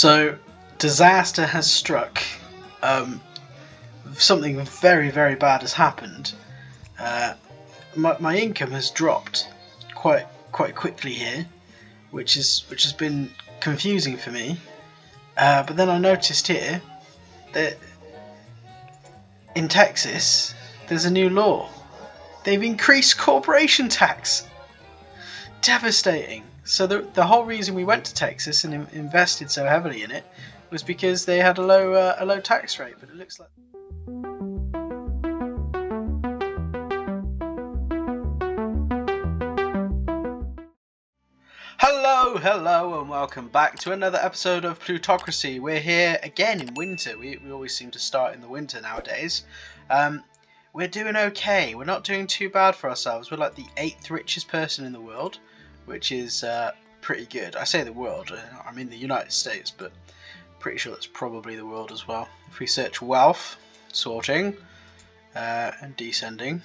So, disaster has struck. Something very, very bad has happened. My income has dropped quite quickly here, which has been confusing for me. But then I noticed here that in Texas there's a new law. They've increased corporation tax. Devastating. So the whole reason we went to Texas and invested so heavily in it was because they had a low tax rate. But it looks like. Hello, and welcome back to another episode of Plutocracy. We're here again in winter. We always seem to start in the winter nowadays. We're doing okay. We're not doing too bad for ourselves. We're like the 8th richest person in the world, which is pretty good. I say the world, I mean the United States, but pretty sure that's probably the world as well. If we search wealth, sorting, and descending,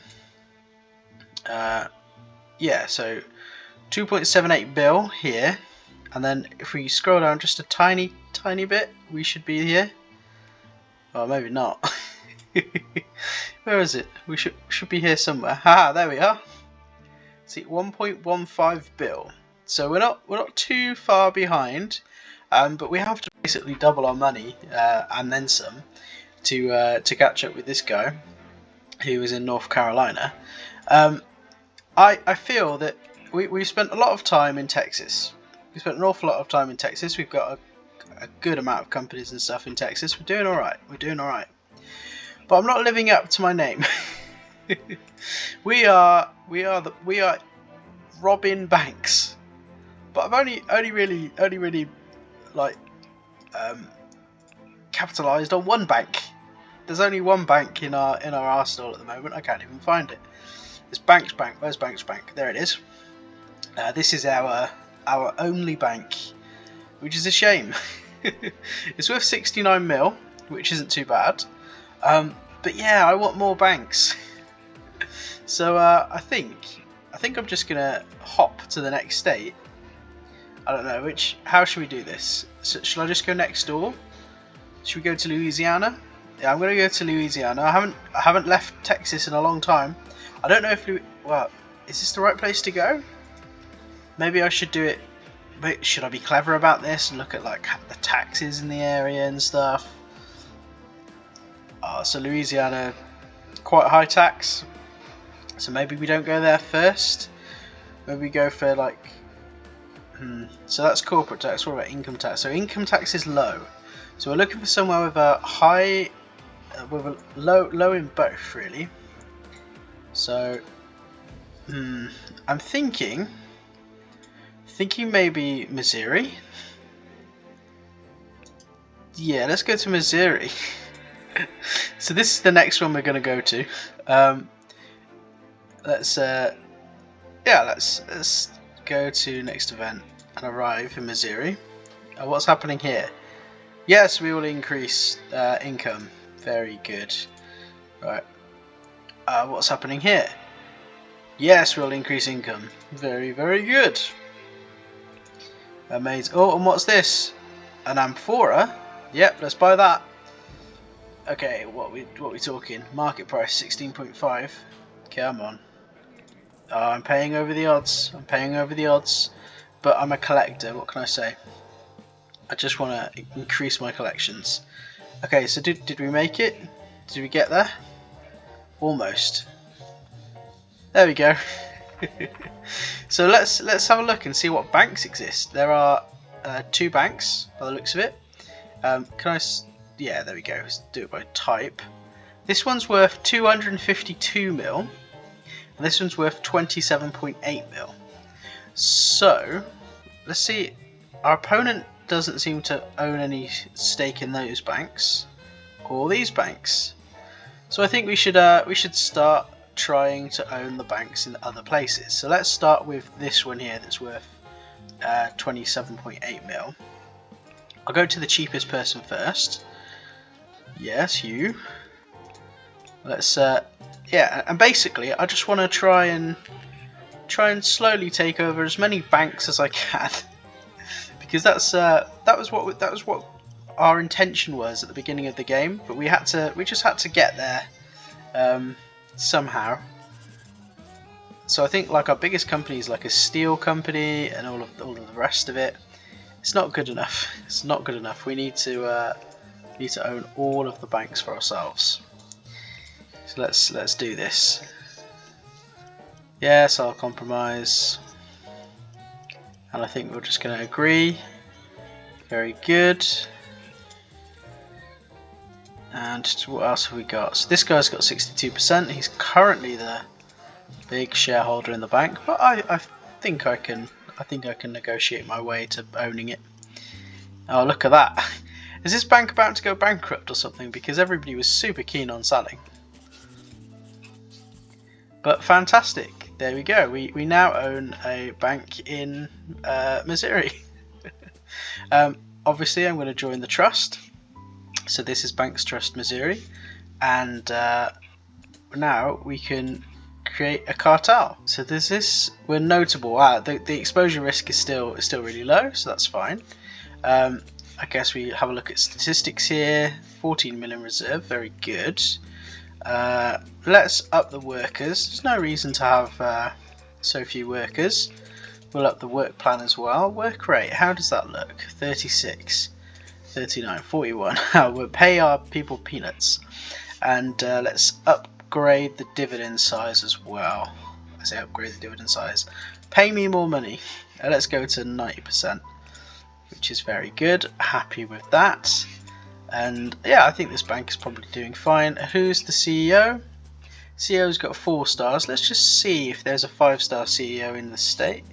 yeah, so 2.78 bill here, and then if we scroll down just a tiny bit, we should be here. Well, maybe not. Where is it? We should be here somewhere. Haha, there we are. See, 1.15 bill. So we're not too far behind, but we have to basically double our money and then some to catch up with this guy who is in North Carolina. I feel that we've spent a lot of time in Texas. We spent an awful lot of time in Texas. We've got a good amount of companies and stuff in Texas. We're doing all right. But I'm not living up to my name. we are robbing banks. But I've only really like capitalised on one bank. There's only one bank in our arsenal at the moment. I can't even find it. It's Banks Bank. Where's Banks Bank? There it is. This is our only bank, which is a shame. It's worth 69 mil, which isn't too bad. But yeah, I want more banks. So I think I'm just gonna hop to the next state. I don't know how should we do this? So, should I just go next door? Should we go to Louisiana? Yeah, I'm gonna go to Louisiana. I haven't left Texas in a long time. I don't know if well, is this the right place to go? Maybe I should do it. But should I be clever about this and look at like the taxes in the area and stuff? So Louisiana, quite high tax. So maybe we don't go there first. Maybe we go for like. So that's corporate tax. What about income tax? So income tax is low. So we're looking for somewhere with a high, with a low in both really. So, I'm thinking maybe Missouri. Yeah, let's go to Missouri. So this is the next one we're going to go to. Let's go to next event and arrive in Missouri. What's happening here? Yes, we will increase income. Very good. Right. What's happening here? Yes, we'll increase income. Very, very good. Amazing. Oh, and what's this? An amphora? Yep, let's buy that. Okay, what we talking? Market price 16.5. Come on. I'm paying over the odds. But I'm a collector. What can I say? I just want to increase my collections. Okay, so did we make it? Did we get there? Almost. There we go. So let's have a look and see what banks exist. There are 2 banks by the looks of it. Yeah, there we go. Let's do it by type. This one's worth 252 mil, and this one's worth 27.8 mil. So let's see. Our opponent doesn't seem to own any stake in those banks or these banks. So I think we should start trying to own the banks in other places. So let's start with this one here that's worth 27.8 mil. I'll go to the cheapest person first. Yes, you. Let's yeah, and basically I just want to try and slowly take over as many banks as I can. because that was what our intention was at the beginning of the game, but we just had to get there somehow. So I think like our biggest company is like a steel company, and all of the rest of it. It's not good enough. It's not good enough. We need to own all of the banks for ourselves. So let's do this. Yes, I'll compromise. And I think we're just going to agree. Very good. And what else have we got? So this guy's got 62%. He's currently the big shareholder in the bank, but I think I can negotiate my way to owning it. Oh, look at that. Is this bank about to go bankrupt or something? Because everybody was super keen on selling. But fantastic. There we go. We now own a bank in Missouri. Obviously, I'm going to join the trust. So this is Banks Trust Missouri. And now we can create a cartel. So there's this. We're notable. The exposure risk is still really low, so that's fine. I guess we have a look at statistics here. 14 million reserve, very good. Let's up the workers. There's no reason to have so few workers. We'll up the work plan as well. Work rate, how does that look? 36, 39, 41. We'll pay our people peanuts. And let's upgrade the dividend size as well. I say upgrade the dividend size. Pay me more money. Let's go to 90%, which is very good. Happy with that. And yeah, I think this bank is probably doing fine. Who's the CEO? CEO's got 4 stars. Let's just see if there's a 5-star CEO in the state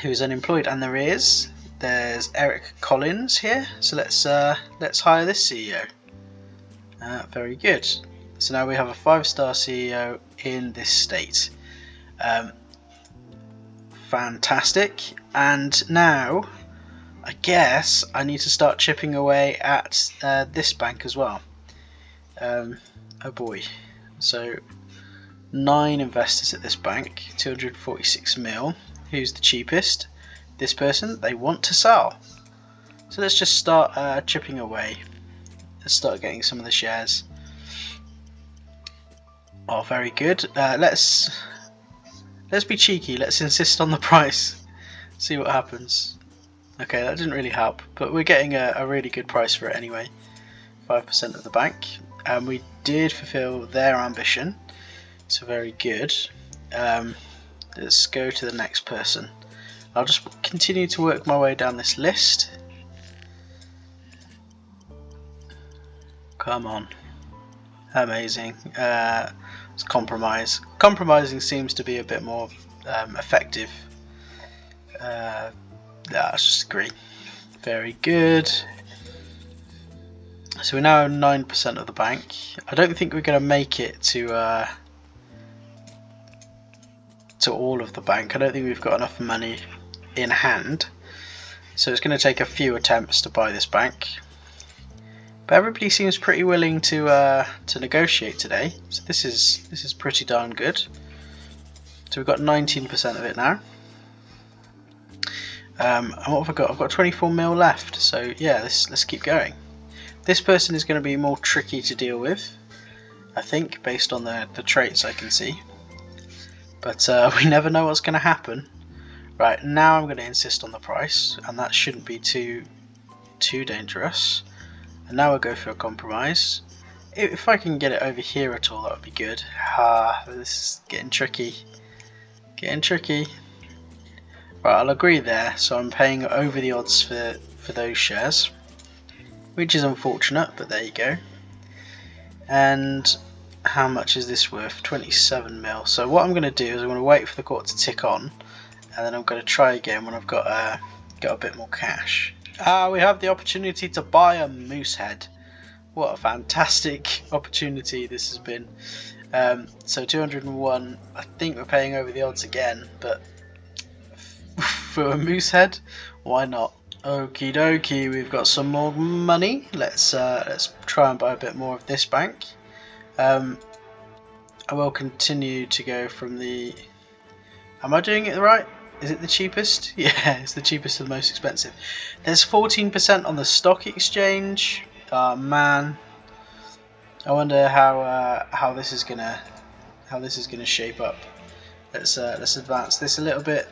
who's unemployed, and there is. There's Eric Collins here. So let's hire this CEO. Very good. So now we have a 5-star CEO in this state. Fantastic. And now I guess I need to start chipping away at this bank as well. Oh boy. So 9 investors at this bank, 246 mil. Who's the cheapest? This person. They want to sell. So let's just start chipping away. Let's start getting some of the shares. Oh, very good. Let's be cheeky. Let's insist on the price. See what happens. Okay, that didn't really help, but we're getting a really good price for it anyway. 5% of the bank, and we did fulfill their ambition, so very good. Let's go to the next person. I'll just continue to work my way down this list. Come on. Amazing. Let's compromise. Compromising seems to be a bit more effective. Yeah, let's just agree. Very good. So we now own 9% of the bank. I don't think we're going to make it to all of the bank. I don't think we've got enough money in hand. So it's going to take a few attempts to buy this bank. But everybody seems pretty willing to negotiate today. So this is pretty darn good. So we've got 19% of it now. And what have I got? I've got 24 mil left. So yeah, let's keep going. This person is going to be more tricky to deal with, I think, based on the traits I can see. But we never know what's going to happen. Right, now I'm going to insist on the price, and that shouldn't be too dangerous. And now we'll go for a compromise. If I can get it over here at all, that would be good. This is getting tricky. Getting tricky. Right, I'll agree there. So I'm paying over the odds for those shares, which is unfortunate, but there you go. And how much is this worth? 27 mil. So what I'm going to do is I'm going to wait for the court to tick on, and then I'm going to try again when I've got a bit more cash. We have the opportunity to buy a moose head. What a fantastic opportunity this has been. So 201, I think we're paying over the odds again, but for a moose head, why not? Okie dokie, we've got some more money. Let's try and buy a bit more of this bank. I will continue to go from the... Am I doing it right? Is it the cheapest? Yeah, it's the cheapest and the most expensive. There's 14% on the stock exchange. Oh man, I wonder how this is gonna shape up. Let's advance this a little bit.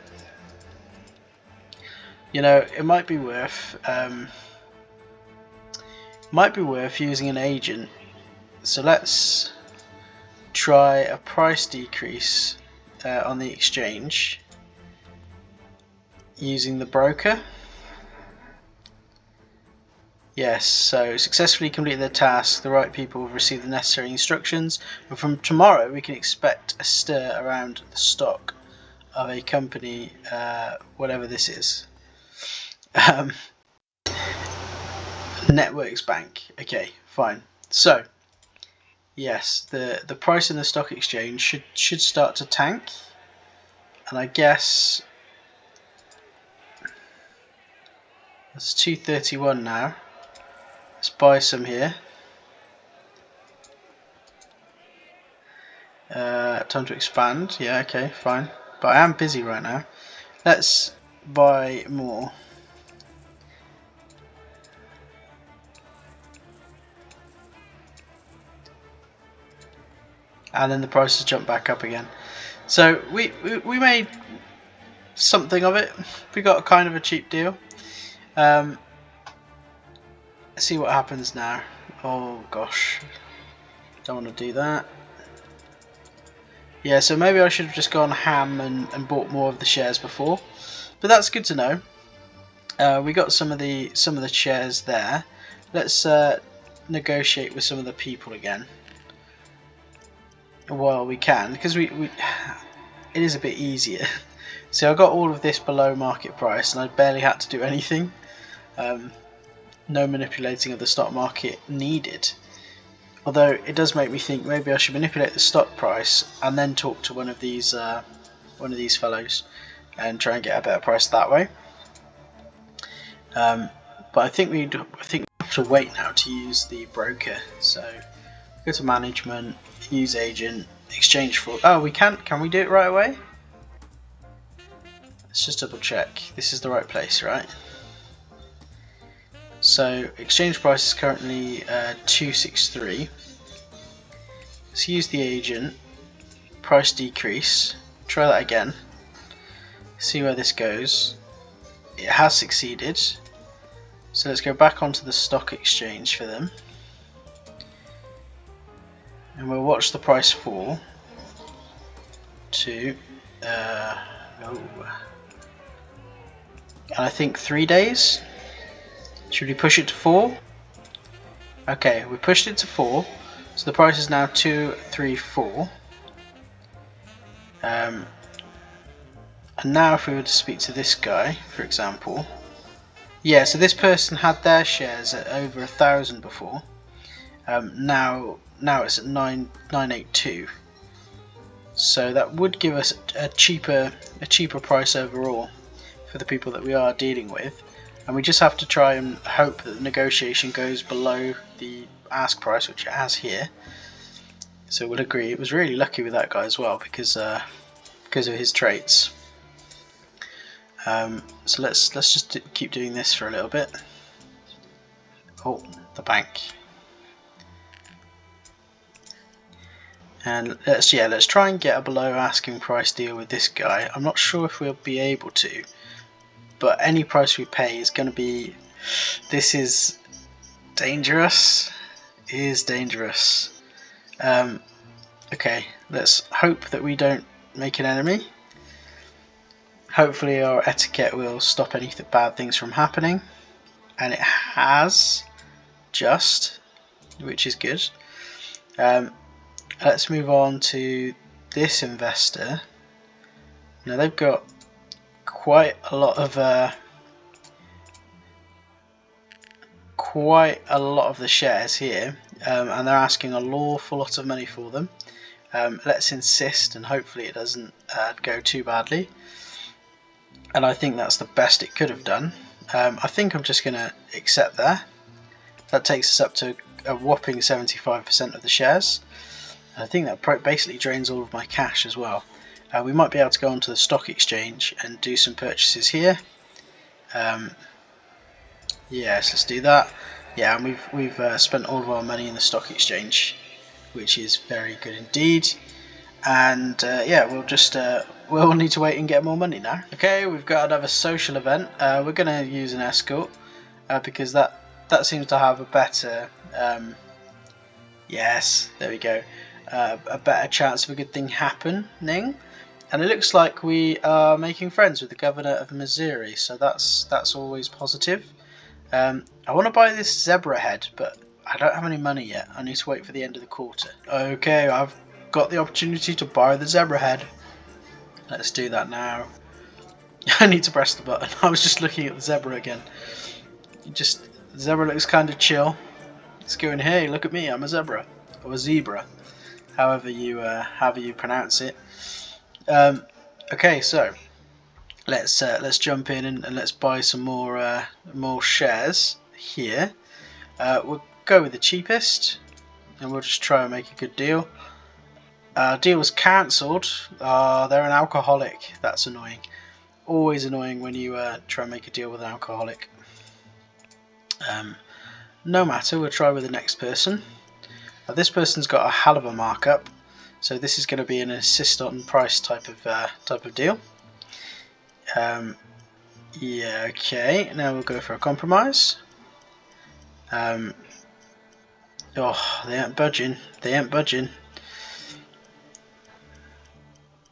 You know, it might be worth using an agent. So let's try a price decrease on the exchange using the broker. Yes, so successfully completed the task. The right people have received the necessary instructions, and from tomorrow we can expect a stir around the stock of a company, whatever this is. Networks Bank. Okay, fine. So yes, the price in the stock exchange should start to tank, and I guess it's 231 now. Let's buy some here. Time to expand. Yeah, okay, fine. But I am busy right now. Let's buy more. And then the prices jump back up again. So we made something of it. We got kind of a cheap deal. Let's see what happens now. Oh gosh, don't want to do that. Yeah, so maybe I should have just gone ham and bought more of the shares before, but that's good to know. We got some of the shares there. Let's negotiate with some of the people again. Well, we can, because it is a bit easier. So I got all of this below market price, and I barely had to do anything. No manipulating of the stock market needed. Although it does make me think maybe I should manipulate the stock price and then talk to one of these fellows and try and get a better price that way. But I think we have to wait now to use the broker. So go to management, use agent, exchange for. Oh, we can't. Can we do it right away? Let's just double check. This is the right place, right? So exchange price is currently 263. Let's use the agent. Price decrease. Try that again. See where this goes. It has succeeded. So let's go back onto the stock exchange for them. And we'll watch the price fall to and I think 3 days. Should we push it to 4? Okay, we pushed it to 4, so the price is now 234. And now if we were to speak to this guy, for example, yeah, so this person had their shares at over 1,000 before. Now it's at 982. So that would give us a cheaper price overall for the people that we are dealing with. And we just have to try and hope that the negotiation goes below the ask price, which it has here. So we'll agree. It was really lucky with that guy as well because of his traits. So let's just keep doing this for a little bit. Oh, the bank. And let's try and get a below asking price deal with this guy. I'm not sure if we'll be able to. But any price we pay is going to be. This is dangerous. It is dangerous. Okay, let's hope that we don't make an enemy. Hopefully our etiquette will stop any bad things from happening. And it has, just, which is good. Let's move on to this investor. Now they've got quite a lot of the shares here, and they're asking an awful lot of money for them. Let's insist, and hopefully it doesn't go too badly. And I think that's the best it could have done. I think I'm just going to accept that. That takes us up to a whopping 75% of the shares. And I think that basically drains all of my cash as well. We might be able to go onto the stock exchange and do some purchases here. Yes, let's do that. Yeah, and we've spent all of our money in the stock exchange, which is very good indeed. And yeah, we'll need to wait and get more money now. Okay, we've got another social event. We're going to use an escort because that seems to have a better yes, there we go, a better chance of a good thing happening. And it looks like we are making friends with the governor of Missouri, so that's always positive. I want to buy this zebra head, but I don't have any money yet. I need to wait for the end of the quarter. Okay, I've got the opportunity to buy the zebra head. Let's do that now. I need to press the button. I was just looking at the zebra again. The zebra looks kind of chill. It's going, hey, look at me, I'm a zebra, or a zebra, however you pronounce it. Okay, so let's jump in and let's buy some more shares here. We'll go with the cheapest, and we'll just try and make a good deal. Deal was cancelled. They're an alcoholic. That's annoying. Always annoying when you try and make a deal with an alcoholic. No matter, we'll try with the next person. This person's got a hell of a markup, so this is going to be an assist on price type of deal. Yeah, okay. Now we'll go for a compromise. Oh, they ain't budging. They ain't budging.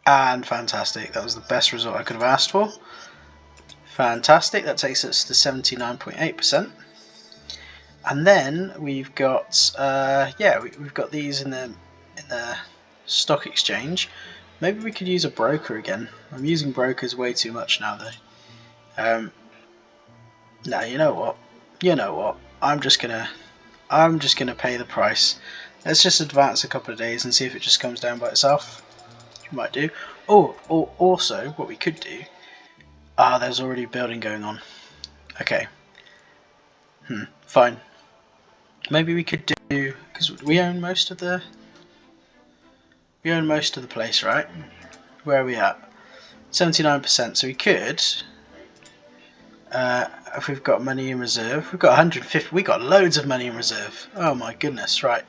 And fantastic. That was the best result I could have asked for. Fantastic. That takes us to 79.8%. And then we've got we've got these in the stock exchange. Maybe we could use a broker again. I'm using brokers way too much now though. No, you know what? I'm just gonna pay the price. Let's just advance a couple of days and see if it just comes down by itself. We might do. Oh, also what we could do. There's already a building going on. Okay. Fine. Maybe we could do, because we own most of the place, right? Where are we at? 79%. So we could, if we've got money in reserve, we've got 150. We got loads of money in reserve. Oh my goodness, right?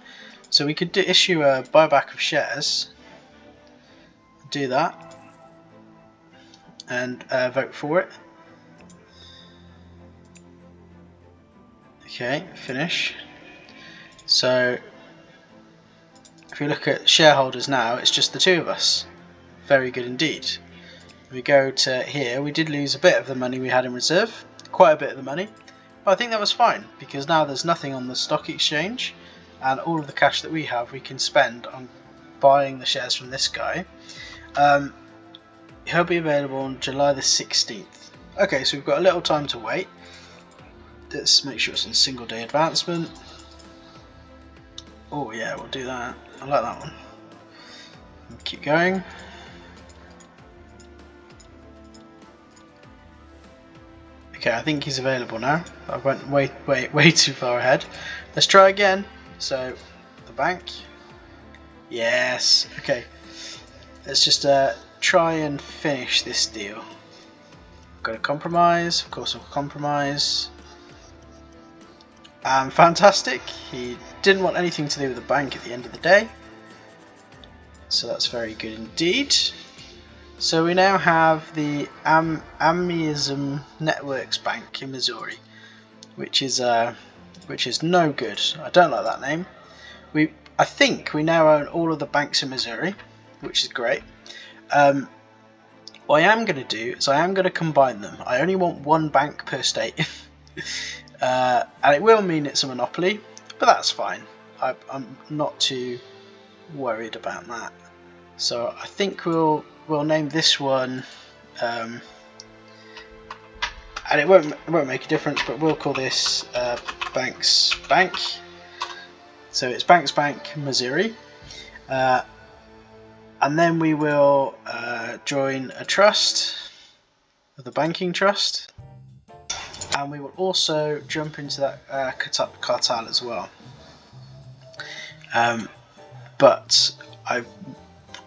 So we could issue a buyback of shares. Do that and vote for it. Okay, finish. So if we look at shareholders now, it's just the two of us. Very good indeed. We go to here. We did lose a bit of the money we had in reserve, quite a bit of the money, but I think that was fine because now there's nothing on the stock exchange, and all of the cash that we have we can spend on buying the shares from this guy. He'll be available on July the 16th. Okay, so we've got a little time to wait. Let's make sure it's on single day advancement. Oh yeah, we'll do that. I like that one. We'll keep going. Okay, I think he's available now. I went way too far ahead. Let's try again. So, the bank. Yes. Okay. Let's just try and finish this deal. Got a compromise. Of course, we'll compromise. Fantastic. He didn't want anything to do with the bank at the end of the day. So that's very good indeed. So we now have the Amism Networks Bank in Missouri, which is no good. I don't like that name. I think we now own all of the banks in Missouri, which is great. What I am going to do is I am going to combine them. I only want one bank per state, and it will mean it's a monopoly, but that's fine. I'm not too worried about that. So I think we'll name this one, and it won't make a difference, but we'll call this Banks Bank. So it's Banks Bank Missouri, and then we will join a trust, the banking trust, and we will also jump into that cartel as well. But I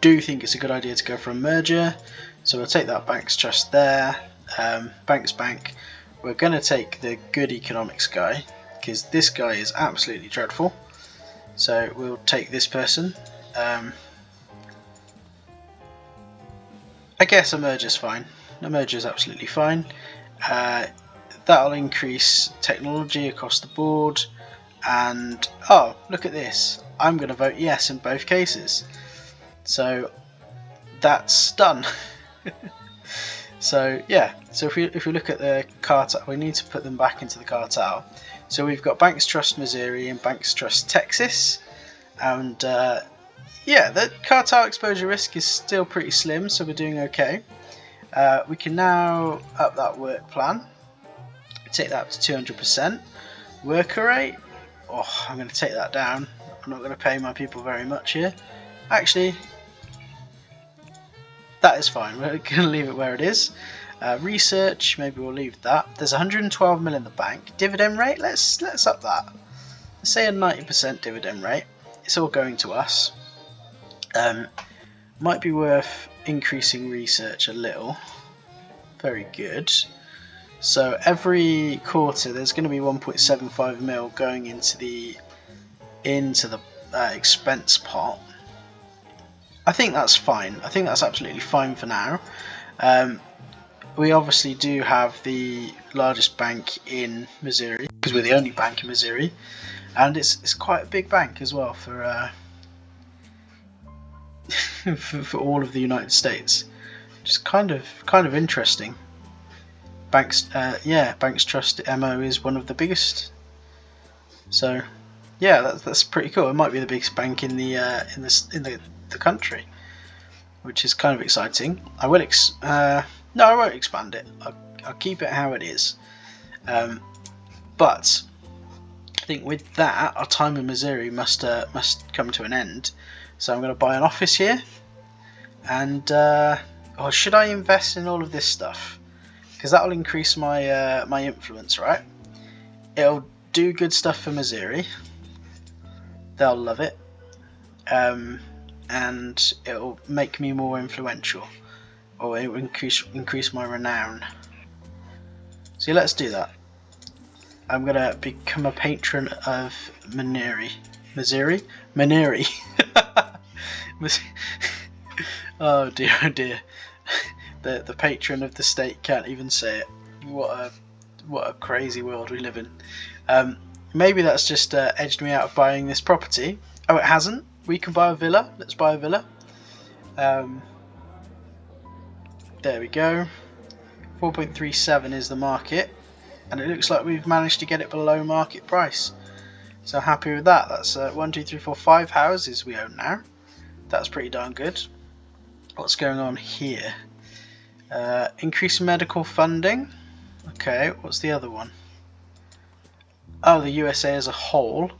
do think it's a good idea to go for a merger. So we'll take that Banks Trust there. Banks Bank. We're going to take the good economics guy, because this guy is absolutely dreadful. So we'll take this person. I guess a merger's fine. A merger's absolutely fine. That'll increase technology across the board. And oh, look at this. I'm going to vote yes in both cases. So that's done. So yeah, so if we look at the cartel, we need to put them back into the cartel. So we've got Banks Trust Missouri and Banks Trust Texas, and yeah, the cartel exposure risk is still pretty slim, so we're doing okay. We can now up that work plan, take that up to 200%. Worker rate, oh, I'm going to take that down. I'm not going to pay my people very much here. Actually, that is fine. We're going to leave it where it is. Research, maybe we'll leave that. There's 112 mil in the bank. Dividend rate, let's up that. Let's say a 90% dividend rate. It's all going to us. Might be worth increasing research a little. Very good. So every quarter there's going to be 1.75 mil going into the expense pot. I think that's fine. I think that's absolutely fine for now. We obviously do have the largest bank in Missouri, because we're the only bank in Missouri, and it's quite a big bank as well for for all of the United States. Just kind of interesting. Banks Trust MO is one of the biggest. So yeah, that's pretty cool. It might be the biggest bank in the country, which is kind of exciting. I will no, I won't expand it. I'll keep it how it is. But I think with that, our time in Missouri must come to an end. So I'm going to buy an office here, and or should I invest in all of this stuff? Because that'll increase my my influence, right? It'll do good stuff for Missouri. They'll love it. And it'll make me more influential, or it will increase my renown. So let's do that. I'm gonna become a patron of Missouri. Oh dear. The patron of the state can't even say it. What a crazy world we live in. Maybe that's just edged me out of buying this property. Oh, it hasn't. We can buy a villa. Let's buy a villa. There we go. 4.37 is the market, and it looks like we've managed to get it below market price. So happy with that. That's 1, 2, 3, 4, 5 houses we own now. That's pretty darn good. What's going on here? Increase medical funding. Okay, what's the other one? Oh, the USA as a whole.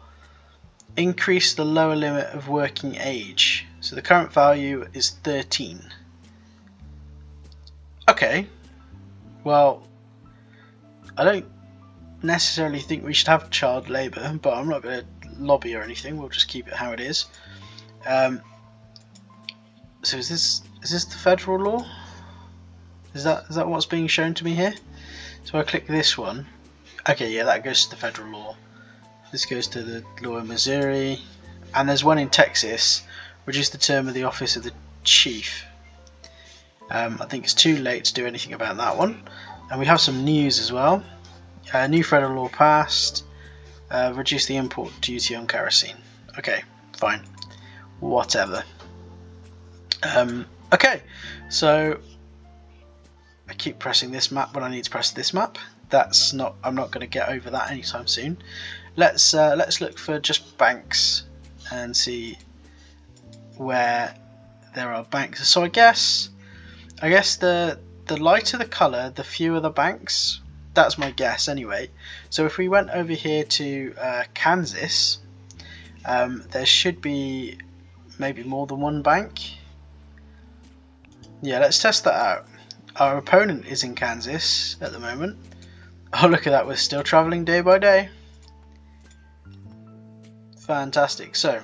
Increase the lower limit of working age. So the current value is 13. Okay. Well, I don't necessarily think we should have child labour, but I'm not going to lobby or anything. We'll just keep it how it is. So is this the federal law? Is that what's being shown to me here? So I click this one. Okay, yeah, that goes to the federal law. This goes to the law in Missouri, and there's one in Texas. Reduce the term of the office of the chief. I think it's too late to do anything about that one. And we have some news as well. New federal law passed. Reduce the import duty on kerosene. Okay, fine. Whatever. Okay, so I keep pressing this map when I need to press this map. I'm not going to get over that anytime soon. Let's look for just banks and see where there are banks. So I guess the lighter the colour, the fewer the banks. That's my guess anyway. So if we went over here to Kansas, there should be maybe more than one bank. Yeah, let's test that out. Our opponent is in Kansas at the moment. Oh, look at that, we're still travelling day by day. Fantastic. So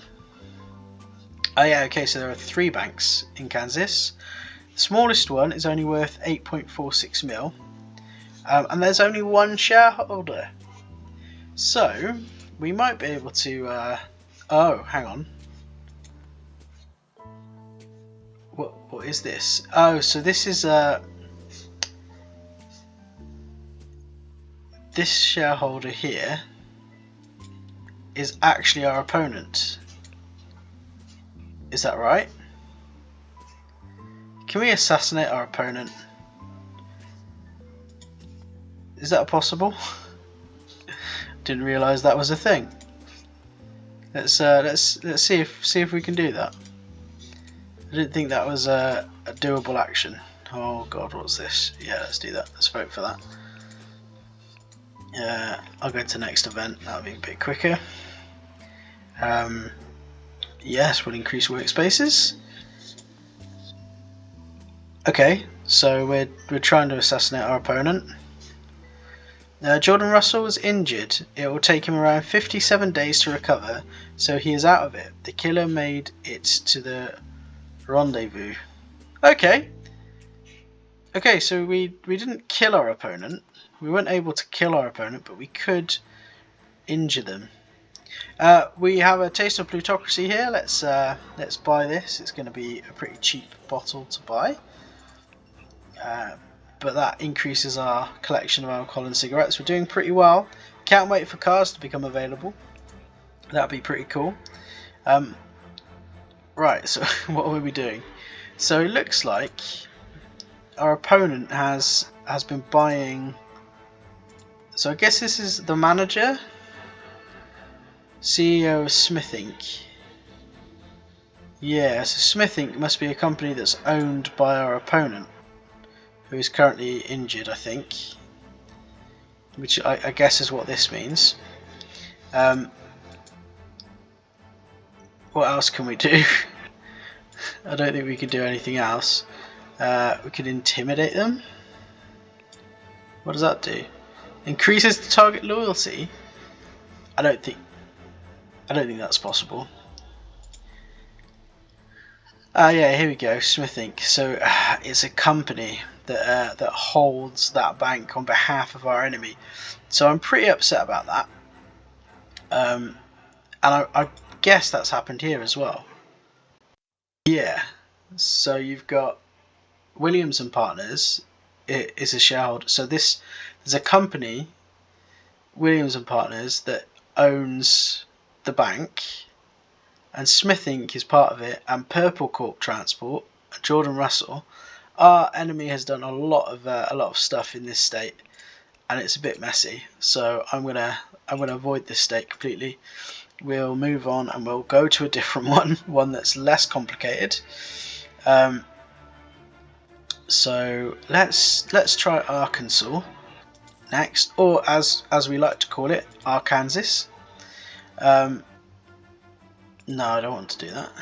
Oh yeah, okay, so there are 3 banks in Kansas. The smallest one is only worth 8.46 mil, and there's only 1 shareholder. So we might be able to. Oh, hang on. What is this? Oh, so this is this shareholder here is actually our opponent. Is that right? Can we assassinate our opponent? Is that possible? Didn't realise that was a thing. Let's see if we can do that. I didn't think that was a doable action. Oh god, what's this? Yeah, let's do that. Let's vote for that. I'll go to next event. That'll be a bit quicker. Yes, we'll increase workspaces. Okay, so we're trying to assassinate our opponent. Jordan Russell was injured. It will take him around 57 days to recover, so he is out of it. The killer made it to the rendezvous. Okay, so we didn't kill our opponent. We weren't able to kill our opponent, but we could injure them. We have a taste of Plutocracy here. Let's buy this. It's going to be a pretty cheap bottle to buy. But that increases our collection of alcohol and cigarettes. We're doing pretty well. Can't wait for cars to become available. That'd be pretty cool. Right, so what are we doing? So it looks like our opponent has been buying. So I guess this is the manager, CEO of Smith Inc. Yeah, so Smith Inc. must be a company that's owned by our opponent, who is currently injured, I think. Which I guess is what this means. What else can we do? I don't think we can do anything else. We can intimidate them. What does that do? Increases the target loyalty? I don't think that's possible. Yeah, here we go, Smith Inc. So it's a company that holds that bank on behalf of our enemy. So I'm pretty upset about that. And I guess that's happened here as well. Yeah. So you've got Williams and Partners is a shareholder. So there's a company, Williams and Partners, that owns the bank, and Smith Inc. is part of it, and Purple Corp Transport, Jordan Russell. Our enemy has done a lot of stuff in this state, and it's a bit messy. So I'm gonna avoid this state completely. We'll move on and we'll go to a different one that's less complicated. So let's try Arkansas next, or as we like to call it, Arkansas. No, I don't want to do that.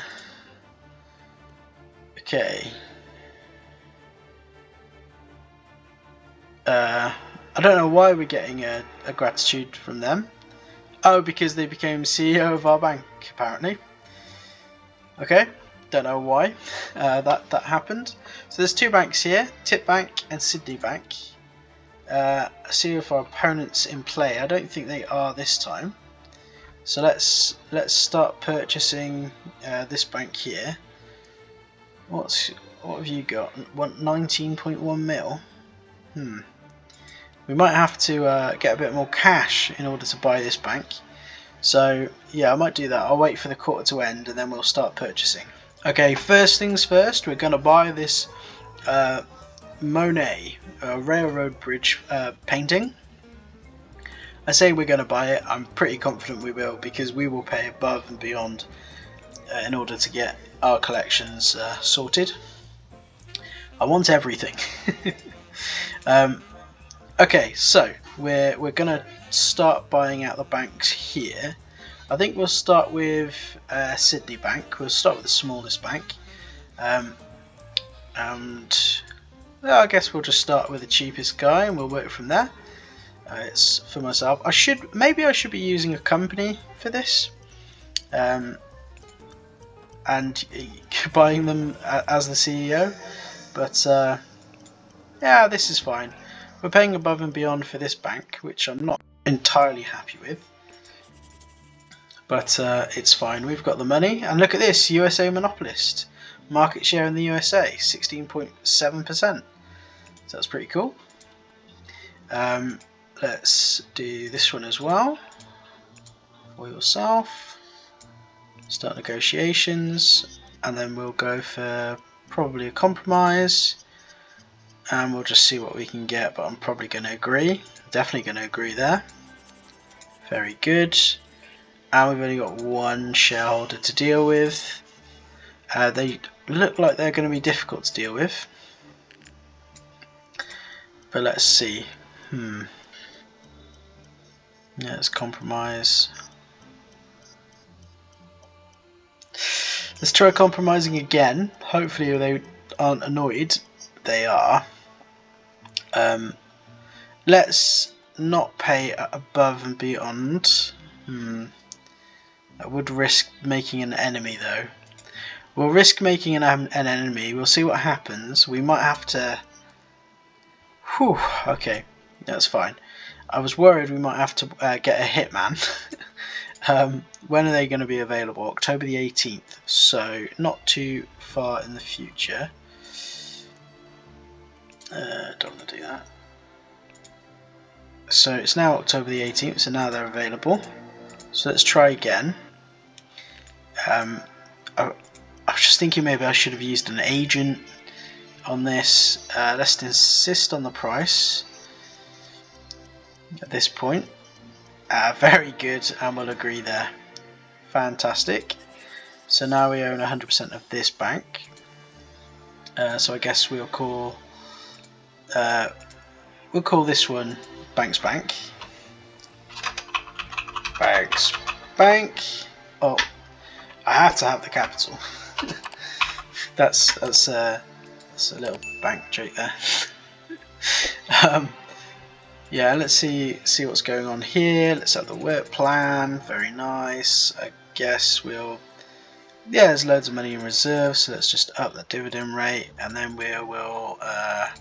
Okay. I don't know why we're getting a gratitude from them. Oh, because they became CEO of our bank, apparently. Okay, don't know why that happened. So there's 2 banks here, Tip Bank and Sydney Bank. See if our opponents in play. I don't think they are this time. So let's start purchasing this bank here. What have you got? 19.1 mil. We might have to get a bit more cash in order to buy this bank. So yeah, I might do that. I'll wait for the quarter to end and then we'll start purchasing. Okay, first things first, we're going to buy this Monet railroad bridge painting. I say we're going to buy it. I'm pretty confident we will, because we will pay above and beyond in order to get our collections sorted. I want everything. Okay, so we're going to start buying out the banks here. I think we'll start with Sydney Bank. We'll start with the smallest bank. And well, I guess we'll just start with the cheapest guy and we'll work from there. It's for myself. Maybe I should be using a company for this. And and buying them as the CEO. But yeah, this is fine. We're paying above and beyond for this bank, which I'm not entirely happy with. But it's fine. We've got the money. And look at this, USA monopolist. Market share in the USA, 16.7%. So that's pretty cool. Let's do this one as well. For yourself. Start negotiations. And then we'll go for probably a compromise. And we'll just see what we can get. But I'm probably going to agree. Definitely going to agree there. Very good. And we've only got one shareholder to deal with. They look like they're going to be difficult to deal with. But let's see. Yeah, let's compromise. Let's try compromising again. Hopefully they aren't annoyed. They are. Let's not pay above and beyond. I would risk making an enemy though. We'll risk making an enemy. We'll see what happens. We might have to... Whew, okay, that's fine. I was worried we might have to get a hitman. When are they going to be available? October the 18th. So not too far in the future. Don't want to do that. So it's now October the 18th. So now they're available. So let's try again. I was just thinking maybe I should have used an agent on this. Let's insist on the price at this point. Very good, and we'll agree there. Fantastic. So now we own 100% of this bank. So I guess we'll call this one Banks Bank. Banks Bank. Oh, I have to have the capital. that's a little bank joke there. Yeah, let's see what's going on here. Let's have the work plan. Very nice. I guess we'll... Yeah, there's loads of money in reserve, so let's just up the dividend rate, and then we will... how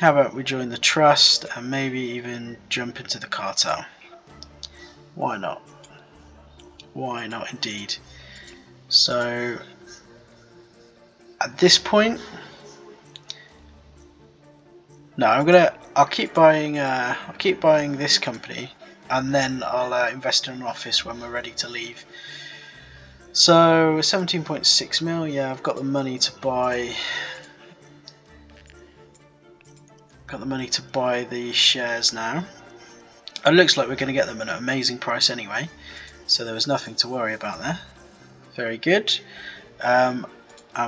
about we join the trust and maybe even jump into the cartel? Why not? Why not indeed? So at this point, no, I'll keep buying this company, and then I'll invest in an office when we're ready to leave. So 17.6 mil. Yeah, I've got the money to buy. Got the money to buy the shares now. It looks like we're going to get them at an amazing price anyway, so there was nothing to worry about there. Very good. And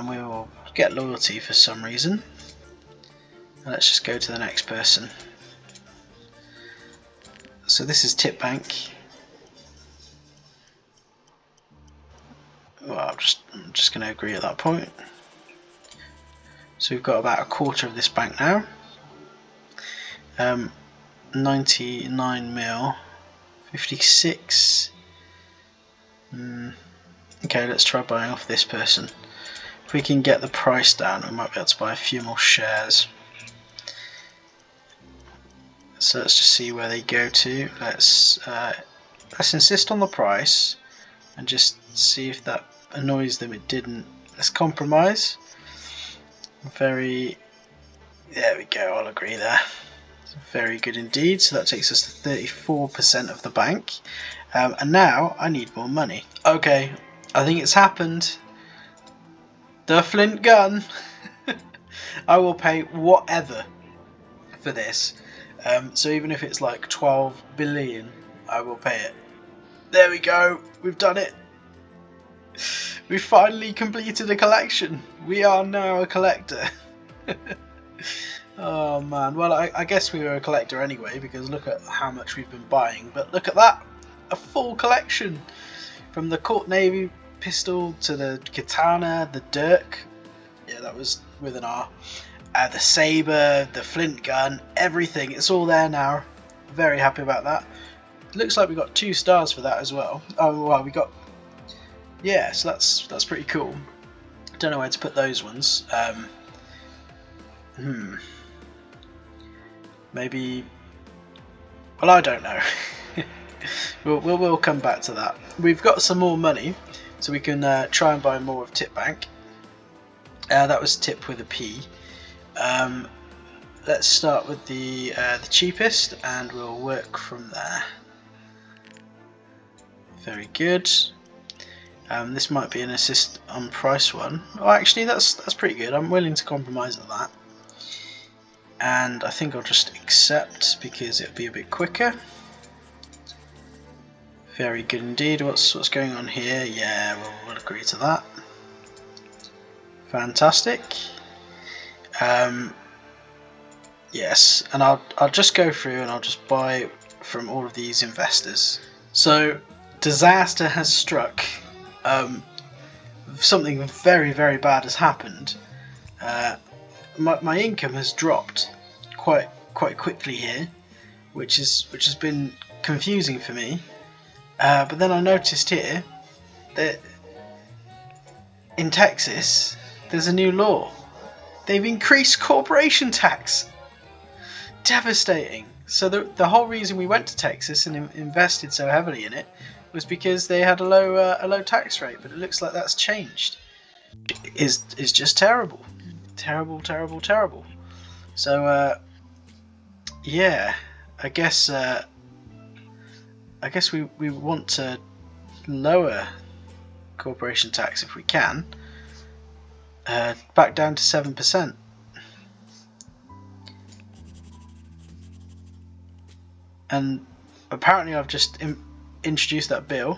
we will get loyalty for some reason. And let's just go to the next person. So this is Tip Bank. Well, I'm just going to agree at that point. So we've got about a quarter of this bank now. 99 mil, 56. Okay, let's try buying off this person. If we can get the price down, we might be able to buy a few more shares. So let's just see where they go to. Let's insist on the price and just see if that annoys them. It didn't. Let's compromise. There we go. I'll agree there. Very good indeed. So that takes us to 34% of the bank. And now I need more money. Okay, I think it's happened. The flint gun. I will pay whatever for this. So even if it's like 12 billion, I will pay it. There we go. We've done it. We finally completed a collection. We are now a collector. Oh man, well I guess we were a collector anyway, because look at how much we've been buying. But look at that, a full collection, from the Court Navy pistol to the katana, the dirk, yeah, that was with an R, the saber, the flint gun, everything. It's all there now. Very happy about that. Looks like we got 2 stars for that as well. Oh well, we got Yeah, so that's pretty cool. Don't know where to put those ones. Maybe. Well, I don't know. we'll come back to that. We've got some more money, so we can try and buy more of Tip Bank. That was Tip with a P. Let's start with the cheapest, and we'll work from there. Very good. This might be an assist on price one. Oh, actually, that's pretty good. I'm willing to compromise at that. And I think I'll just accept because it'll be a bit quicker. Very good indeed. What's going on here? Yeah, we'll agree to that. Fantastic. Yes, and I'll just go through and I'll just buy from all of these investors. So disaster has struck. Something very, very bad has happened. My income has dropped quite quickly here, which has been confusing for me. But then I noticed here that in Texas there's a new law. They've increased corporation tax. Devastating. So the whole reason we went to Texas and invested so heavily in it was because they had a low tax rate, but it looks like that's changed. Is just terrible. Terrible. So yeah, I guess we want to lower corporation tax if we can, back down to 7%. And apparently I've just introduced that bill,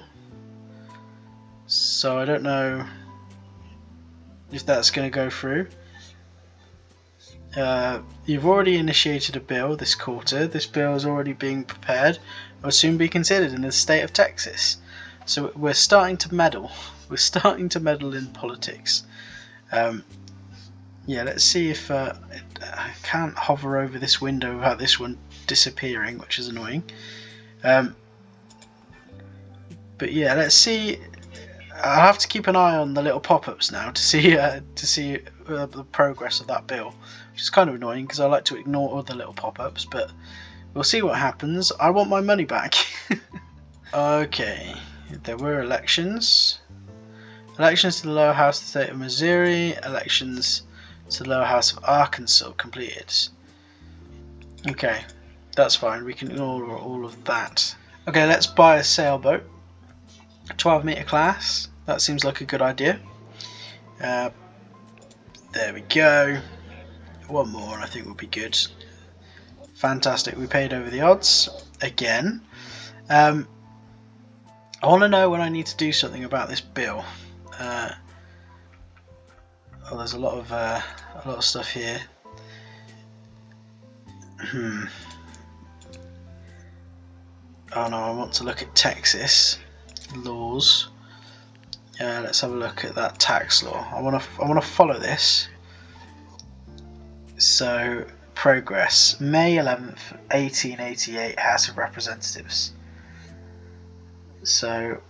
so I don't know if that's going to go through. You've already initiated a bill this quarter. This bill is already being prepared. Will soon be considered in the state of Texas. So we're starting to meddle. We're starting to meddle in politics. Yeah, let's see if I can't hover over this window without this one disappearing, which is annoying. But yeah, let's see. I'll have to keep an eye on the little pop-ups now to see the progress of that bill, which is kind of annoying because I like to ignore all the little pop-ups. But we'll see what happens. I want my money back. Okay, there were elections. Elections to the lower house of the state of Missouri. Elections to the lower house of Arkansas completed. Okay, that's fine. We can ignore all of that. Okay, let's buy a sailboat. 12-meter class. That seems like a good idea. There we go. One more and I think we'll be good. Fantastic. We paid over the odds again. I want to know when I need to do something about this bill. Oh, there's a lot of stuff here. Oh no, I want to look at Texas laws. Let's have a look at that tax law. I want to follow this. So progress, May 11th, 1888, House of Representatives. So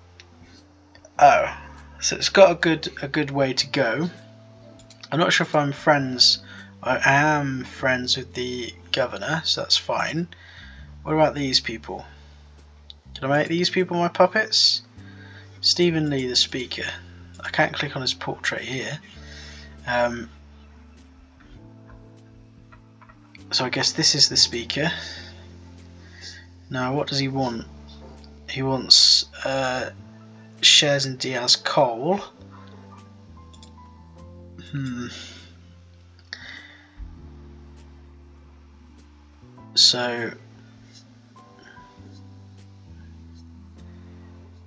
so it's got a good way to go. I'm not sure if I'm friends. I am friends with the governor, so that's fine. What about these people? Can I make these people my puppets? Stephen Lee, the speaker. I can't click on his portrait here. So I guess this is the speaker. Now, what does he want? He wants shares in Diaz Coal. So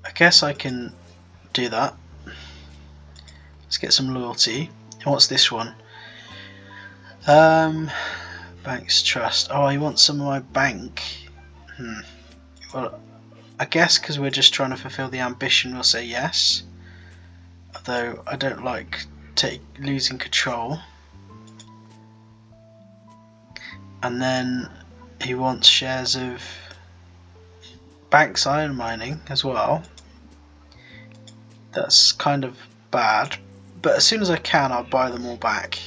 I guess I can do that. Let's get some loyalty. And what's this one? Banks trust. Oh, he wants some of my bank. Well, I guess because we're just trying to fulfill the ambition, we'll say yes. Although I don't like losing control. And then he wants shares of Banks Iron Mining as well. That's kind of bad, but as soon as I can, I'll buy them all back.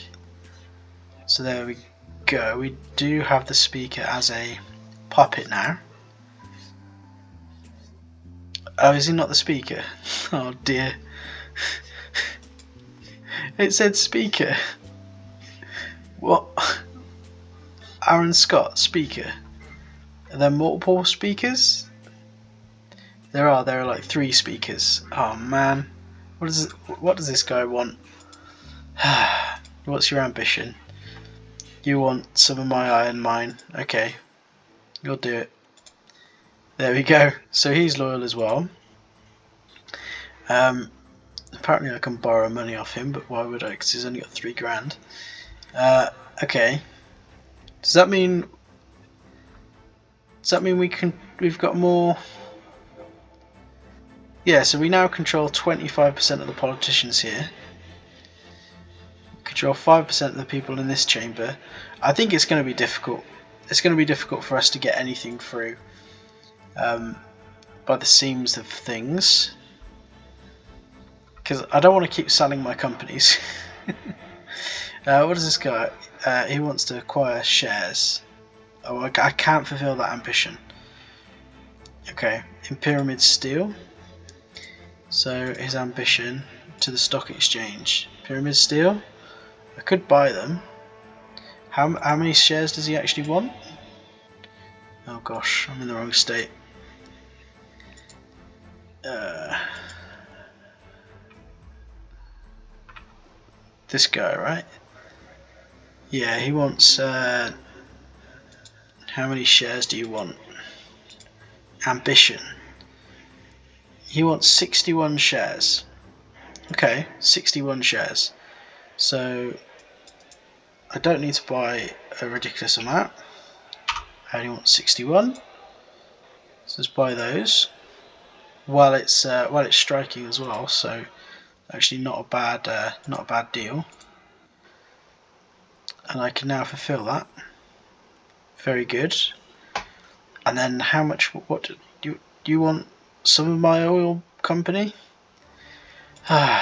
So there we go. We do have the speaker as a puppet now. Oh, is he not the speaker? Oh dear. It said speaker. What? Aaron Scott, speaker. Are there multiple speakers? There are like 3 speakers. Oh man. What does this guy want? What's your ambition? You want some of my iron mine. Okay. You'll do it. There we go. So he's loyal as well. Apparently I can borrow money off him, but why would I? Because he's only got 3 grand. Okay. Does that mean we've got more? Yeah, so we now control 25% of the politicians here. Control 5% of the people in this chamber. I think it's going to be difficult. It's going to be difficult for us to get anything through by the seams of things. Because I don't want to keep selling my companies. What is this guy? He wants to acquire shares. Oh, I can't fulfill that ambition. Okay, in Pyramid Steel. So his ambition to the stock exchange. Pyramid Steel. I could buy them. How many shares does he actually want? Oh gosh, I'm in the wrong state. This guy, right? Yeah, he wants. How many shares do you want? Ambition. He wants 61 shares. Okay, 61 shares. So I don't need to buy a ridiculous amount. I only want 61. So let's buy those. While it's striking as well. So actually not a bad deal. And I can now fulfill that. Very good. And then how much? What do you want? Some of my oil company? I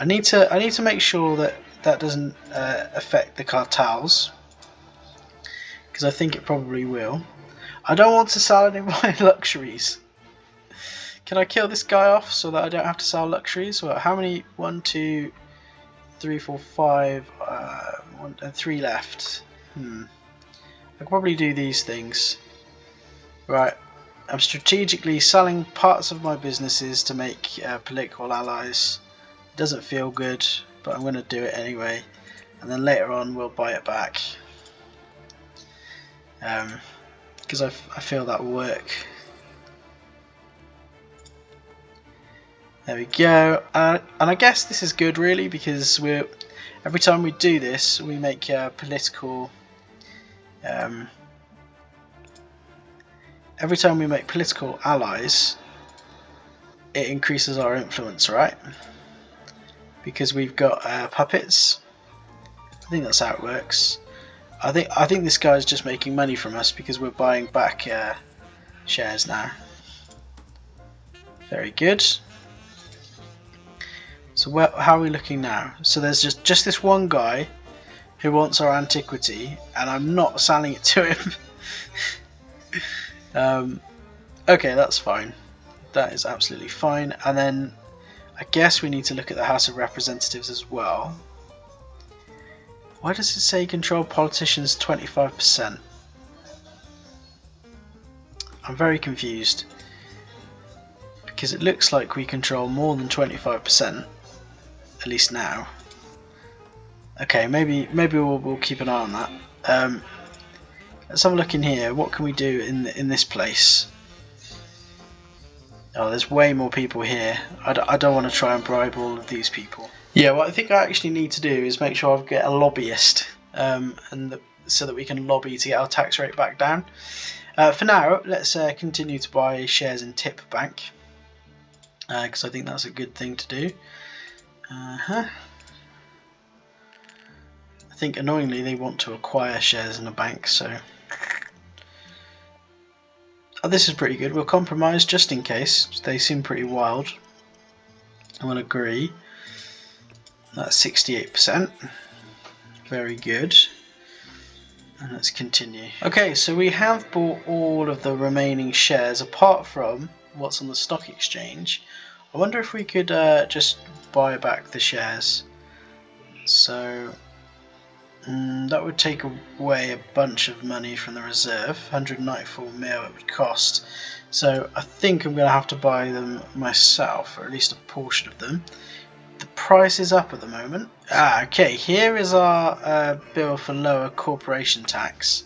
need to make sure that doesn't affect the cartels, because I think it probably will. I don't want to sell any of my luxuries. Can I kill this guy off so that I don't have to sell luxuries? Well, how many? 1, 2, 3, 4, 5. 3 left. I could probably do these things. Right. I'm strategically selling parts of my businesses to make political allies. It doesn't feel good, but I'm going to do it anyway. And then later on we'll buy it back. Because I feel that will work. There we go. And I guess this is good really, because every time we do this we make political... every time we make political allies, it increases our influence, right? Because we've got puppets. I think that's how it works. I think this guy's just making money from us because we're buying back shares now. Very good. So how are we looking now? So there's just this one guy who wants our antiquity, and I'm not selling it to him. Okay, that's fine. That is absolutely fine. And then I guess we need to look at the House of Representatives as well. Why does it say control politicians 25%? I'm very confused, because it looks like we control more than 25%, at least now. Okay, maybe we'll keep an eye on that. Let's have a look in here. What can we do in this place? Oh, there's way more people here. I don't want to try and bribe all of these people. Yeah, what I think I actually need to do is make sure I get a lobbyist, so that we can lobby to get our tax rate back down. For now, let's continue to buy shares in Tip Bank, because I think that's a good thing to do. I think annoyingly they want to acquire shares in a bank, so... Oh, this is pretty good. We'll compromise just in case. They seem pretty wild. We'll agree. That's 68%. Very good. And let's continue. Okay, so we have bought all of the remaining shares apart from what's on the stock exchange. I wonder if we could just buy back the shares. So that would take away a bunch of money from the reserve. 194 mil it would cost. So I think I'm going to have to buy them myself, or at least a portion of them. The price is up at the moment. Okay, here is our bill for lower corporation tax.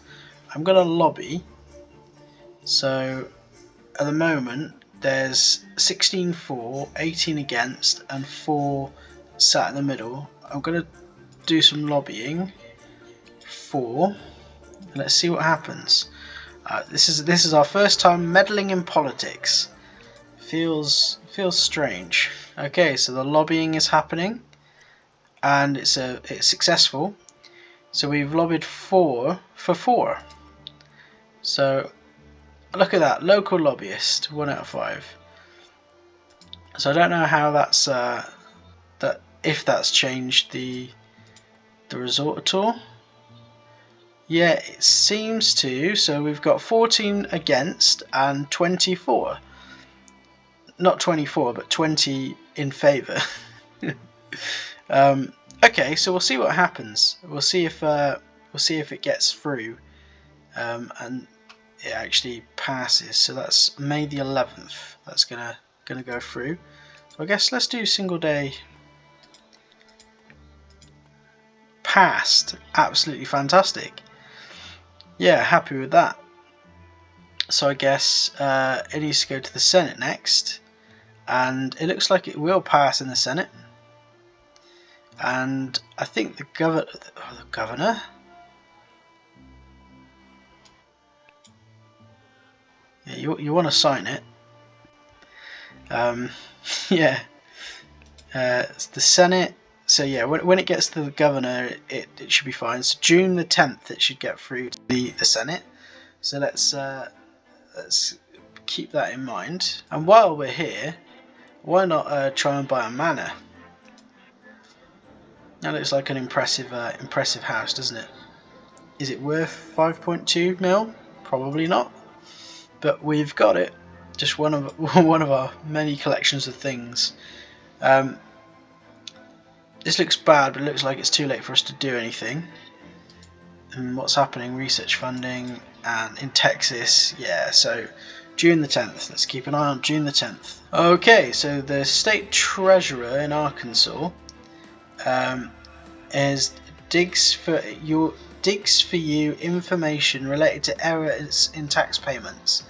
I'm going to lobby. So at the moment there's 16 for, 18 against, and 4 sat in the middle. I'm going to do some lobbying for, and let's see what happens. This is our first time meddling in politics. Feels strange. Okay, so the lobbying is happening, and it's successful. So we've lobbied for 4. So look at that, local lobbyist, 1 out of 5. So I don't know how that's if that's changed the result at all. Yeah, it seems to. So we've got 14 against and 24. Not 24, but 20 in favour. Okay, so we'll see what happens. We'll see if it gets through, and it actually passes. So that's May the 11th. That's gonna go through. So I guess let's do single day. Passed. Absolutely fantastic. Yeah, happy with that. So I guess it needs to go to the Senate next. And it looks like it will pass in the Senate, and I think the governor, yeah, you want to sign it. Yeah, it's the Senate. So yeah, when it gets to the governor, it should be fine. So June the 10th, it should get through to the Senate. So let's keep that in mind. And while we're here, why not try and buy a manor? That looks like an impressive house, doesn't it? Is it worth 5.2 mil? Probably not. But we've got it. Just one of our many collections of things. This looks bad, but it looks like it's too late for us to do anything. And what's happening? Research funding, and in Texas, yeah. So June the 10th. Let's keep an eye on June the 10th. Okay, so the state treasurer in Arkansas digs for you information related to errors in tax payments.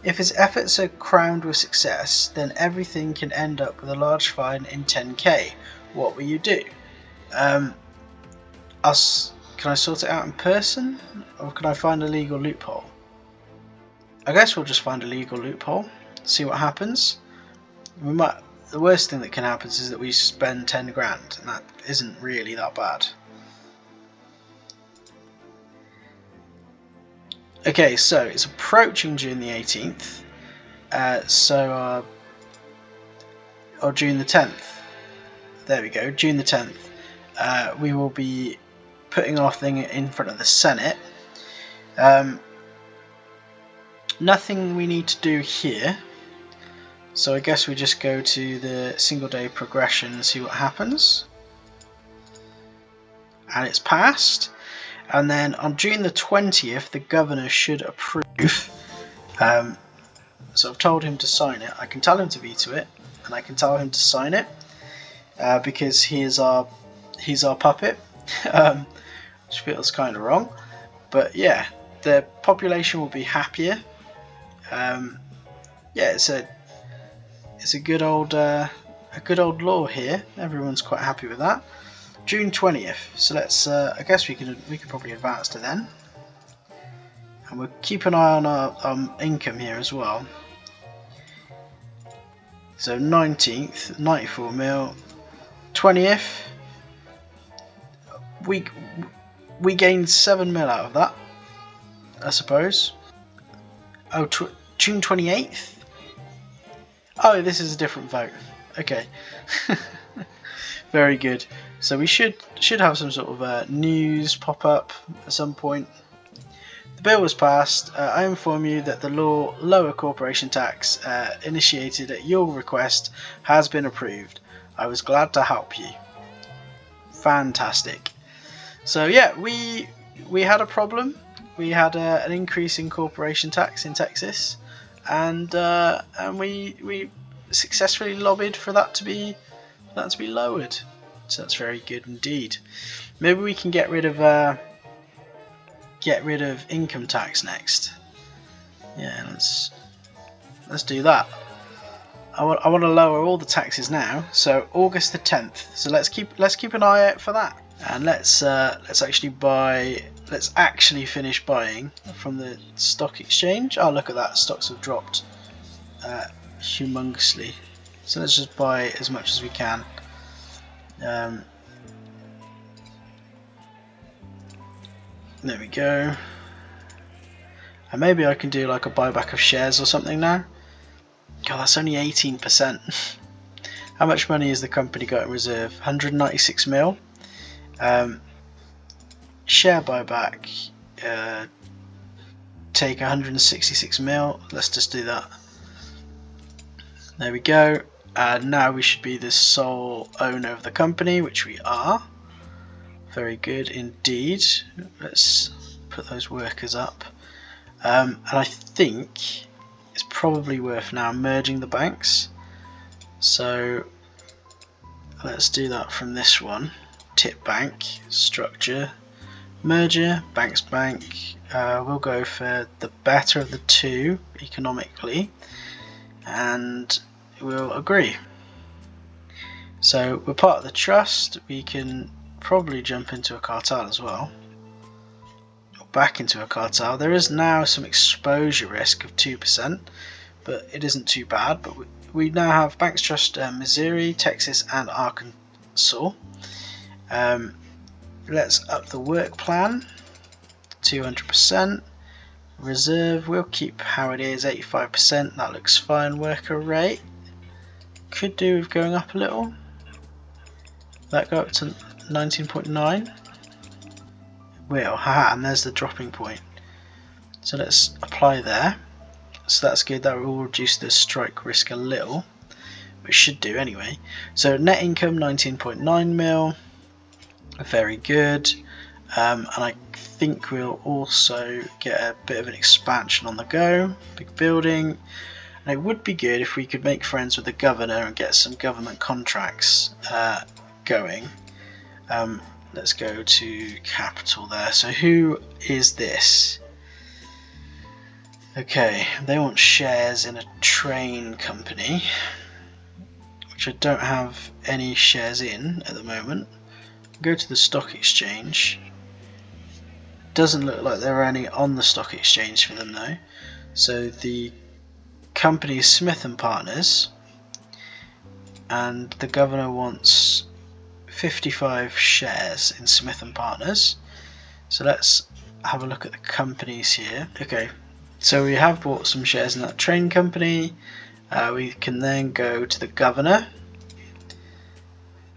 If his efforts are crowned with success, then everything can end up with a large fine in 10k. What will you do? Can I sort it out in person, or can I find a legal loophole? I guess we'll just find a legal loophole, see what happens. The worst thing that can happen is that we spend 10 grand, and that isn't really that bad. Okay, so it's approaching June the 18th, or June the 10th. There we go, June the 10th. We will be putting our thing in front of the Senate. Nothing we need to do here, so I guess we just go to the single day progression and see what happens. And it's passed. And then on June the 20th, the governor should approve. So I've told him to sign it. I can tell him to veto it, and I can tell him to sign it, because he's our puppet, which feels kind of wrong. But yeah, the population will be happier. Yeah, it's a good old law here. Everyone's quite happy with that. June 20th. So let's. I guess we could probably advance to then, and we'll keep an eye on our income here as well. So 19th, 94 mil. 20th, we gained 7 mil out of that, I suppose. Oh, June 28th. Oh, this is a different vote. Okay. Very good. So we should have some sort of news pop up at some point. The bill was passed. I inform you that the law lower corporation tax initiated at your request has been approved. I was glad to help you. Fantastic. So yeah, we had a problem. We had an increase in corporation tax in Texas, and we successfully lobbied for that to be lowered. So that's very good indeed. Maybe we can get rid of income tax next. Yeah, let's do that. I want to lower all the taxes now. So August the 10th. So let's keep an eye out for that. And let's actually finish buying from the stock exchange. Oh, look at that, stocks have dropped humongously. So let's just buy as much as we can. There we go. And maybe I can do like a buyback of shares or something now. God, that's only 18%. How much money has the company got in reserve? 196 mil. Share buyback. Take 166 mil. Let's just do that. There we go. Now we should be the sole owner of the company, which we are. Very good indeed. Let's put those workers up. And I think it's probably worth now merging the banks. So let's do that from this one. Tip bank, structure, merger, banks bank. We'll go for the better of the two economically, and we'll agree. So we're part of the trust. We can probably jump into a cartel as well, or back into a cartel. There is now some exposure risk of 2%, but it isn't too bad. But we now have Banks Trust Missouri, Texas and Arkansas. Let's up the work plan 200%. Reserve we'll keep how it is, 85%. That looks fine. Worker rate could do with going up a little. That go up to 19.9. Will, haha, and there's the dropping point. So let's apply there. So that's good. That will reduce the strike risk a little, which should do anyway. So net income 19.9 mil. Very good. And I think we'll also get a bit of an expansion on the go. Big building. And it would be good if we could make friends with the governor and get some government contracts going. Let's go to capital there. So who is this? Okay, they want shares in a train company, which I don't have any shares in at the moment. Go to the stock exchange. Doesn't look like there are any on the stock exchange for them though. So the company is Smith and Partners, and the governor wants 55 shares in Smith and Partners. So let's have a look at the companies here. Okay, so we have bought some shares in that train company. We can then go to the governor.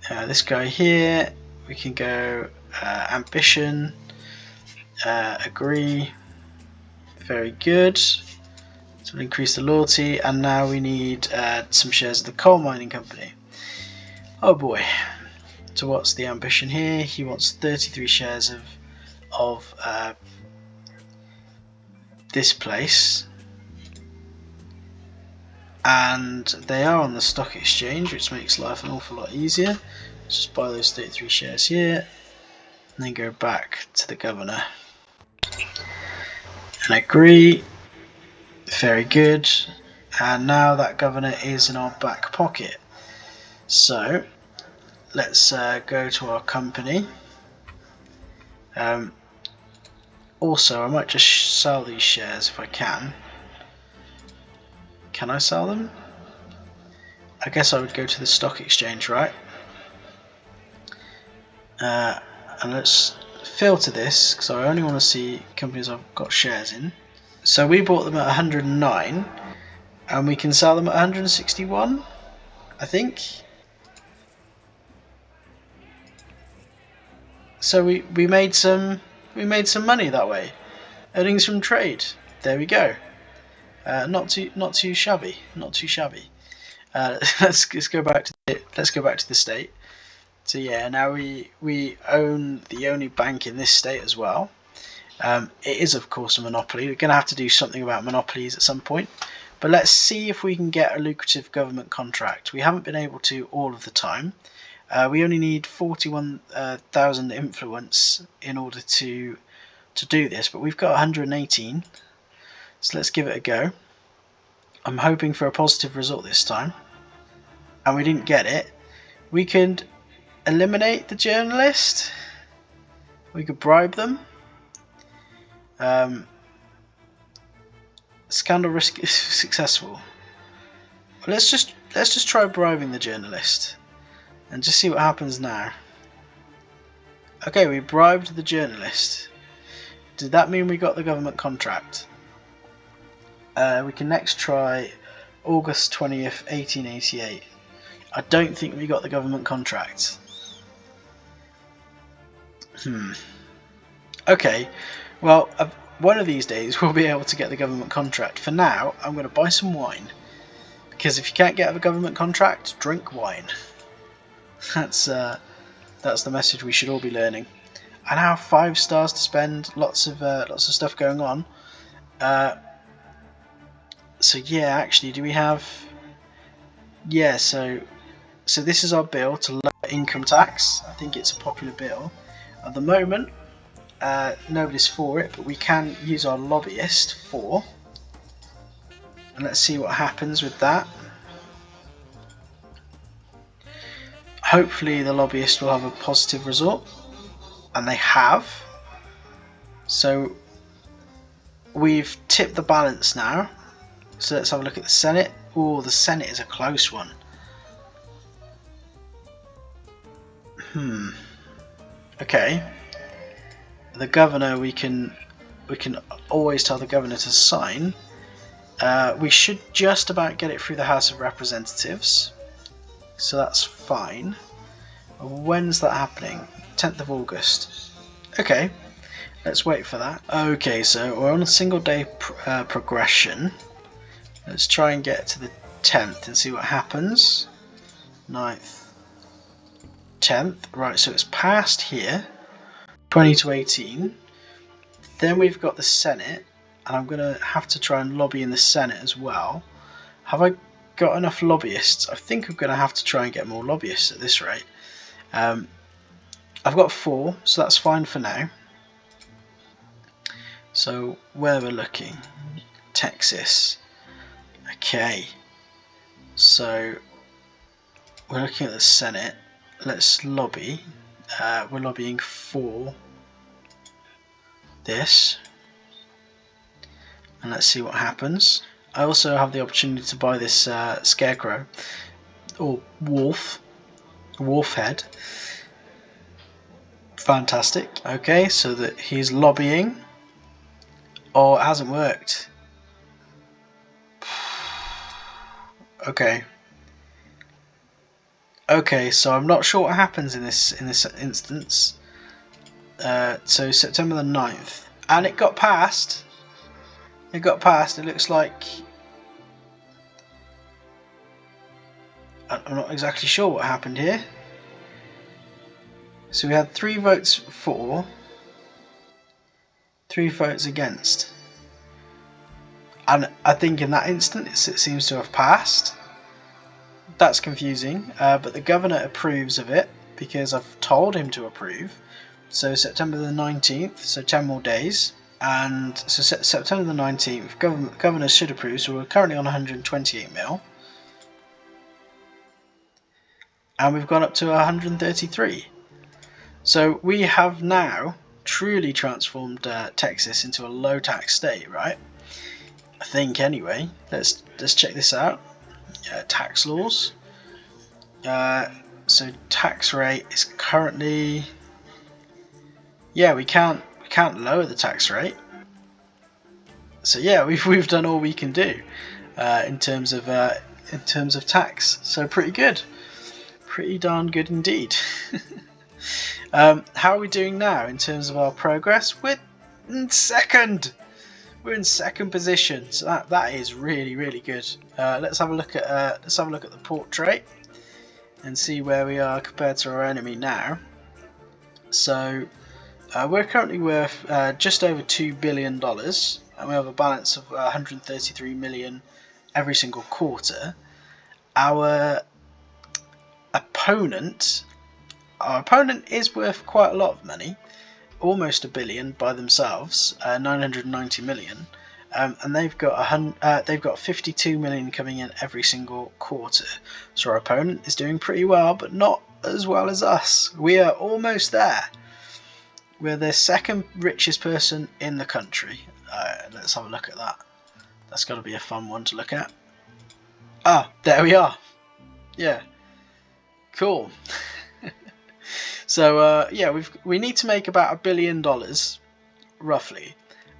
This guy here, we can go ambition, agree. Very good. So we'll increase the loyalty, and now we need some shares of the coal mining company. Oh boy. So what's the ambition here? He wants 33 shares of this place, and they are on the stock exchange, which makes life an awful lot easier. Let's just buy those 33 shares here, and then go back to the governor and agree. Very good. And now that governor is in our back pocket. So let's go to our company. Also, I might just sell these shares if I can. Can I sell them? I guess I would go to the stock exchange, right? And let's filter this, because I only want to see companies I've got shares in. So we bought them at 109, and we can sell them at 161. I think. So we made some money that way. Earnings from trade. There we go. Not too shabby. Not too shabby. Let's go back to the state. So yeah, now we own the only bank in this state as well. It is of course a monopoly. We're going to have to do something about monopolies at some point. But let's see if we can get a lucrative government contract. We haven't been able to all of the time. We only need 41,000 influence in order to do this, but we've got 118. So let's give it a go. I'm hoping for a positive result this time. And we didn't get it. We could eliminate the journalist. We could bribe them. Scandal risk is successful. Let's just try bribing the journalist and just see what happens now. Okay, we bribed the journalist. Did that mean we got the government contract? We can next try August 20th, 1888. I don't think we got the government contract. Okay, well, one of these days we'll be able to get the government contract. For now, I'm going to buy some wine. Because if you can't get a government contract, drink wine. That's the message we should all be learning. I now have 5 stars to spend. Lots of stuff going on. So yeah, actually, do we have? Yeah, so this is our bill to lower income tax. I think it's a popular bill. At the moment, nobody's for it, but we can use our lobbyist for. And let's see what happens with that. Hopefully the lobbyist will have a positive result. And they have. So we've tipped the balance now. So let's have a look at the Senate. Oh, the Senate is a close one. Okay. The governor, we can always tell the governor to sign. We should just about get it through the House of Representatives. So that's fine. When's that happening? 10th of August. Okay. Let's wait for that. Okay, so we're on a single day progression. Let's try and get to the 10th and see what happens. 9th. 10th. Right, so it's passed here. 20 to 18. Then we've got the Senate. And I'm going to have to try and lobby in the Senate as well. Have I got enough lobbyists? I think I'm going to have to try and get more lobbyists at this rate. I've got 4, so that's fine for now. So where we're looking, Texas. Okay, so we're looking at the Senate. Let's lobby. We're lobbying for this, and let's see what happens. I also have the opportunity to buy this scarecrow or wolf head. Fantastic. Okay, so that he's lobbying. Oh, it hasn't worked. Okay. Okay, so I'm not sure what happens in this instance. So September the 9th. And it got passed. It got passed. It looks like... I'm not exactly sure what happened here. So we had 3 votes for, 3 votes against. And I think in that instance it seems to have passed. That's confusing, but the governor approves of it because I've told him to approve. So September the 19th, so 10 more days. And so September the 19th, governors should approve, so we're currently on 128 mil. And we've gone up to 133. So we have now truly transformed Texas into a low tax state, right? I think anyway. Let's check this out. Tax laws. So tax rate is currently... Yeah, we can't lower the tax rate. So yeah, we've done all we can do in terms of in terms of tax. So pretty good. Pretty darn good indeed. How are we doing now in terms of our progress? We're in second. We're in second position, so that is really good. Let's have a look at the portrait and see where we are compared to our enemy now. So we're currently worth just over $2 billion, and we have a balance of 133 million every single quarter. Our opponent is worth quite a lot of money, almost $1 billion by themselves, 990 million, and they've got 52 million coming in every single quarter. So our opponent is doing pretty well, but not as well as us. We are almost there. We're the second richest person in the country. Let's have a look at that. That's got to be a fun one to look at. Ah, there we are. Yeah, cool. So yeah, we need to make about $1 billion roughly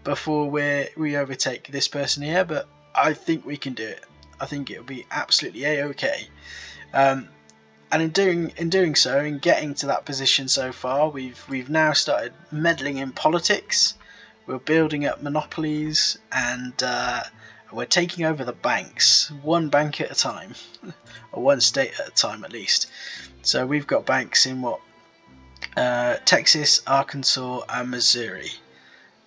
before we overtake this person here, but I think we can do it. I think it'll be absolutely a-okay. And in doing so, in getting to that position so far, we've now started meddling in politics. We're building up monopolies, and we're taking over the banks, one bank at a time, or one state at a time at least. So we've got banks in Texas, Arkansas, and Missouri,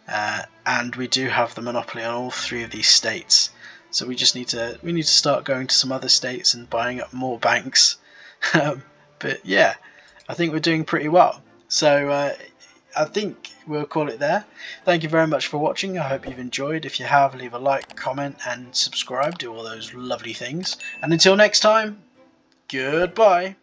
and we do have the monopoly on all three of these states. So we just need to start going to some other states and buying up more banks. But yeah, I think we're doing pretty well. So I think we'll call it there. Thank you very much for watching. I hope you've enjoyed. If you have, leave a like, comment, and subscribe. Do all those lovely things. And until next time, goodbye.